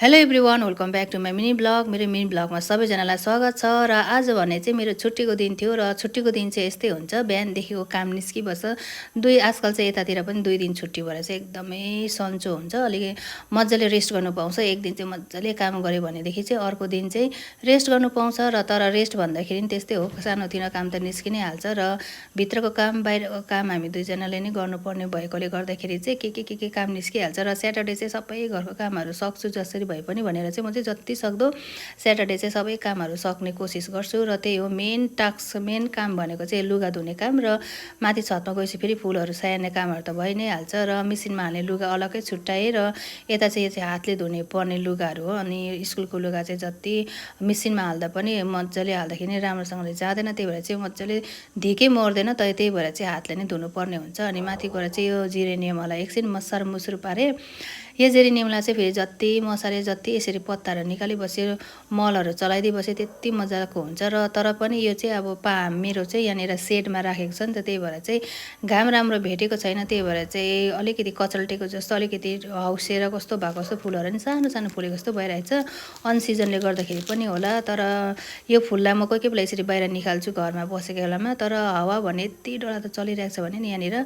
Hello everyone, welcome back to my mini blog. मेरो mini ब्लगमा सबैजनालाई स्वागत छ। र आज भने चाहिँ मेरो छुट्टीको दिन थियो र छुट्टीको दिन चाहिँ यस्तै हुन्छ, बिहानदेखिको काम निस्किबस्छ। आजकल चाहिँ यतातिर पनि 2 दिन छुट्टी भएर चाहिँ एकदमै सन्चो हुन्छ, अलिक मजाले रेस्ट गर्नु पाउँछ। एक दिन चाहिँ मजाले काम गऱ्यो भनेदेखि चाहिँ अर्को दिन चाहिँ रेस्ट गर्नु पाउँछ। र तर रेस्ट भन्दाखेरि पनि त्यस्तै हो, सानोतिनो काम त निस्कि नै हाल्छ र भित्रको काम बाहिरको काम हामी दुईजनाले नै गर्नुपर्ने भएकोले गर्दाखेरि चाहिँ के काम निस्किहाल्छ। र स्याटरडे चाहिँ सबै घरको कामहरू सक्छु जसरी भए पनि भनेर चाहिँ म चाहिँ जति सक्दो स्याटरडे चाहिँ सबै कामहरू सक्ने कोसिस गर्छु। र त्यही हो मेन काम भनेको चाहिँ लुगा धुने काम। र माथि छतमा गएपछि फेरि फुलहरू स्याहार्ने कामहरू त भइ नै हाल्छ। र मिसिनमा हाल्ने लुगा अलग्गै छुट्याएँ र यता चाहिँ यो चाहिँ हातले धुने पर्ने लुगाहरू हो। अनि स्कुलको लुगा चाहिँ जति मिसिनमा हाल्दा पनि मजाले हाल्दाखेरि नै राम्रोसँगले जाँदैन, त्यही भएर चाहिँ मजाले धिकै मर्दैन, त्यही भएर चाहिँ हातले नै धुनुपर्ने हुन्छ। अनि माथि गएर चाहिँ यो जिरेनियमलाई एकछिन मसार मुसुर पारेँ। यो जेरेनियमलाई चाहिँ फेरि जति मसाले जति यसरी पत्ताहरू निकालिबस्यो, मलहरू चलाइदिइबस्यो त्यति मजाको हुन्छ। र तर पनि यो चाहिँ अब मेरो चाहिँ यहाँनिर सेडमा राखेको छ नि त, त्यही भएर चाहिँ घाम राम्रो भेटेको छैन, त्यही भएर चाहिँ अलिकति कचल्टेको जस्तो, अलिकति हौसेर कस्तो भएको जस्तो, फुलहरू पनि सानो सानो फुलेको जस्तो भइरहेछ। अनसिजनले गर्दाखेरि पनि होला, तर यो फुललाई म कोही बेला यसरी बाहिर निकाल्छु घरमा बसेको बेलामा। तर हावा भने यति डरलाग्दो चलिरहेको छ भने नि, यहाँनिर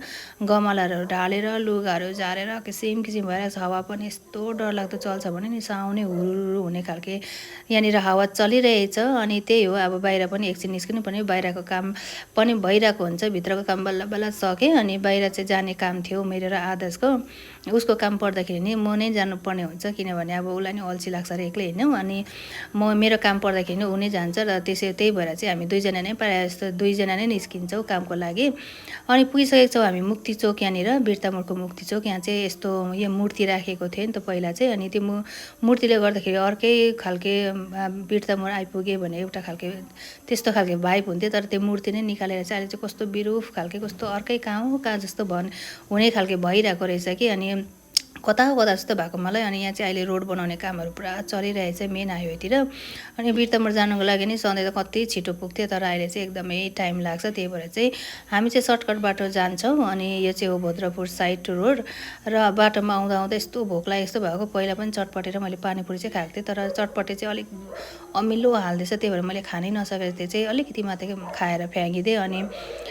गमलाहरू ढालेर लुगाहरू झारेर किसिम किसिम भइरहेको छ। हावा पनि यस्तो डरलाग्दो चल्छ भने नि, साउनै हुरुरु हुने खालके यहाँनिर हावा चलिरहेछ। अनि त्यही हो, अब बाहिर पनि एकछिन निस्किनु पर्ने, बाहिरको काम पनि भइरहेको हुन्छ, भित्रको काम बल्ल बल्ल सकेँ। अनि बाहिर चाहिँ जाने काम थियो मेरो र आदर्शको, उसको काम पर्दाखेरि नि म नै जानुपर्ने हुन्छ, किनभने अब उसलाई नि अल्छी लाग्छ र एक्लै हिँड्नु। अनि मेरो काम पर्दाखेरि नि ऊ नै जान्छ र त्यही भएर चाहिँ हामी दुईजना नै प्रायः जस्तो दुईजना नै निस्किन्छौँ कामको लागि। अनि पुगिसकेको छौँ हामी मुक्ति चोक, यहाँनिर बिर्तामोडको मुक्ति चोक। यहाँ चाहिँ यस्तो यो मूर्ति राखेको थियो नि त पहिला चाहिँ, अनि त्यो मूर्तिले गर्दाखेरि अर्कै खालके बिर्तामोड आइपुगे भने एउटा खालके त्यस्तो खालके भाइब हुन्थ्यो। तर त्यो मूर्ति नै निकालेर चाहिँ अहिले चाहिँ कस्तो बिरुफ खालके, कस्तो अर्कै कहाँ जस्तो हुने खालके भइरहेको रहेछ कि। अनि कता जस्तो भएको मलाई। अनि यहाँ चाहिँ अहिले रोड बनाउने कामहरू पुरा चलिरहेछ मेन हाइवेतिर। अनि बिर्तामोड जानुको लागि नि सधैँ त कति छिटो पुग्थ्यो, तर अहिले चाहिँ एकदमै टाइम लाग्छ, त्यही भएर चाहिँ हामी चाहिँ सर्टकट बाटो जान्छौँ। अनि यो चाहिँ हो भद्रपुर साइड टु रोड। र बाटोमा आउँदा आउँदा यस्तो भोक लाग्यो यस्तो भएको, पहिला पनि चटपटेर मैले पानीपुरी चाहिँ खाएको थिएँ, तर चटपटे चाहिँ अलिक अमिलो हाल्दैछ, त्यही भएर मैले खानै नसकेर त्यो चाहिँ अलिकति मात्रै खाएर फ्याँकिदिएँ। अनि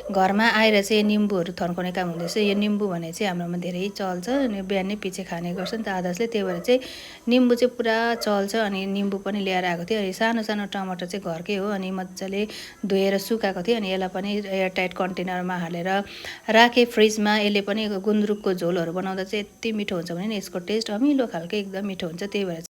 घरमा आएर चाहिँ निम्बुहरू थन्काउने काम हुँदैछ। यो निम्बु भने चाहिँ हाम्रोमा धेरै चल्छ, अनि बिहानै पछि खाने गर्छ नि त आदर्शले, त्यही भएर चाहिँ निम्बु चाहिँ पुरा चल्छ। अनि निम्बु पनि ल्याएर आएको थियो। अनि सानो सानो टमाटर चाहिँ घरकै हो, अनि मजाले धोएर सुकाएको थियो। अनि यसलाई पनि एयरटाइट कन्टेनरमा हालेर राखेँ फ्रिजमा। यसले पनि गुन्द्रुकको झोलहरू बनाउँदा चाहिँ यति मिठो हुन्छ भने नि, यसको टेस्ट अमिलो खालको एकदम मिठो हुन्छ, त्यही भएर